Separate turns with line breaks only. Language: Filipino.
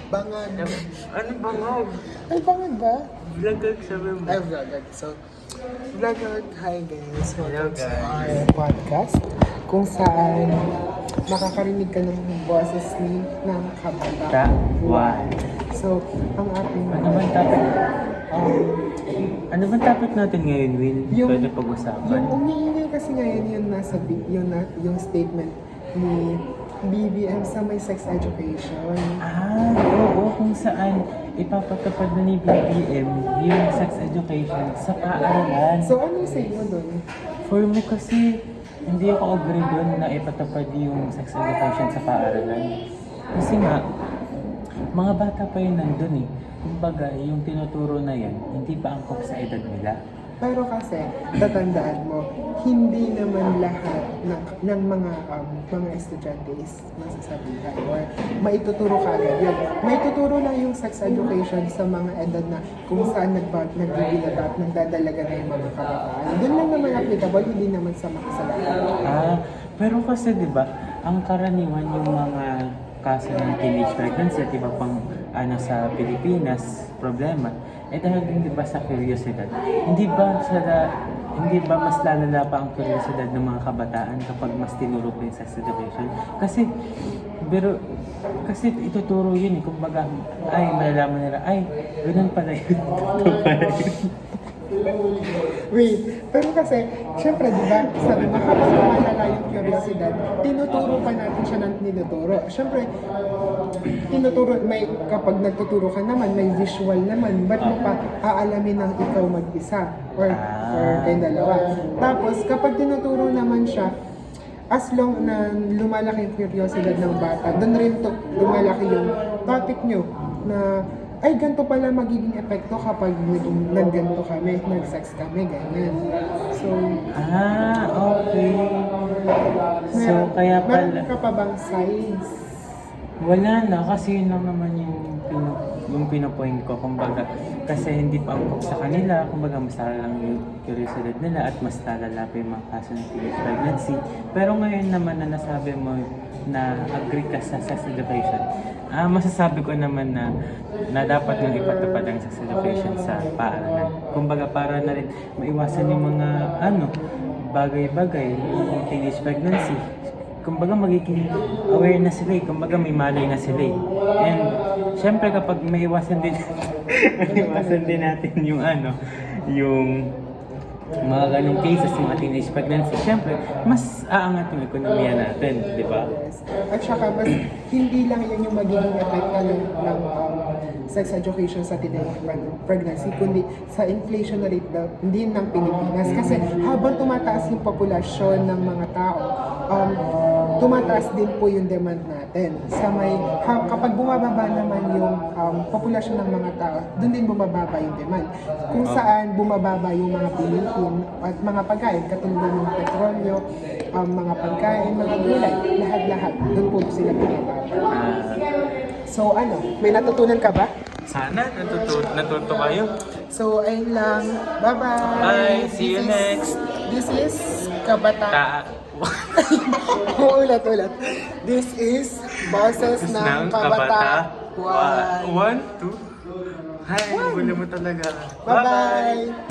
Bangag.
Ano bangag?
Ay, bangag ba?
Vlogag sabi mo.
Ay, vlogag. So, vlogag, hi guys.
Hello,
Welcome to
guys.
our podcast kung saan makakarinig ka ng boses ni ng kabataan. So, ang ating...
Ano bang topic? Ano bang topic natin ngayon, Will?
Yung-
Pwede pag-usapan?
Yung umiingay kasi ngayon yung statement ni BBM sa may sex education.
Oo, kung saan ipapatupad na ni BBM yung sex education sa paaralan.
So, ano yung say mo doon?
For me kasi, hindi ako agree doon na ipatupad yung sex education sa paaralan. Kasi nga, mga bata pa yun nandun eh. Kumbaga, yung tinuturo na yan, hindi pa angkop sa edad nila.
Pero kasi, tatandaan mo, hindi naman lahat ng mga estudyante is masasabihan or maituturo ka agad yun. Maituturo lang yung sex education sa mga edad na kung saan nagbibinata at nagdadalaga na yung mga kabataan. Doon lang naman applicable, hindi naman sa makasalanan.
Pero kasi 'di ba, ang karaniwan yung mga kaso ng teenage pregnancy at iba pang sa Pilipinas problema dahil din 'di ba sa kuryosidad. Hindi ba mas lalala pa ang kuryosidad ng mga kabataan kapag mas tinuro pa yung sex education? Kasi ituturo yun eh, kumbaga malalaman nila ganun pala yun. Ito pala yun.
Wait, pero kasi, syempre, di ba, sabi mo, habang lumalala yung curiosidad, tinuturo pa natin siya ng tinuturo. Syempre, kapag nagtuturo ka naman, may visual naman, ba't mo pa aalamin ng ikaw mag-isa? Or kayong dalawa. Tapos, kapag tinuturo naman siya, as long na lumalaki yung curiosidad ng bata, doon rin lumalaki yung topic nyo na ganito pala magiging epekto kapag nagganto kami, nag-sex kami, ganyan. So,
Okay. So, kaya pala...
Meron ka pa bang sides?
Wala na, kasi yun lang naman yung pinopoint ko. Kumbaga, kasi hindi pa angkop sa kanila, kumbaga mas lang yung curiosidad nila at mas lalala pa yung mga kaso ng teenage pregnancy. Pero ngayon naman na nasabi mo na agree ka sa sex education, masasabi ko naman na dapat nang ipatupad ang sex education sa paaralan. Kumbaga, para na rin maiwasan yung mga bagay-bagay, yung teenage pregnancy. Kumbaga magiging aware na sila kumbaga may malay na sila And syempre kapag maiwasan din natin yung yung mga ganong cases, mga teenage pregnancy, syempre mas aangat yung ekonomiya natin, di ba?
Yes. At saka mas hindi lang yun yung magiging epekto ng sex education sa teenage pregnancy, kundi sa inflation rate din ng Pilipinas. Kasi habang tumataas yung populasyon ng mga tao, tumataas din po yung demand natin. Kapag bumababa naman yung populasyon ng mga tao, doon din bumababa yung demand. Kung saan bumababa yung mga bilihin at mga pagkain, katulad ng petrolyo, mga pagkain, mga gulay, lahat-lahat, doon po sila bumababa. So may natutunan ka ba?
Sana natuto kayo.
So ayun lang. Bye-bye!
Bye! See you next!
This is Kabata. Ulat. This is Boses ng Kabata.
1, 2. Hi, wala mo talaga.
Bye-bye!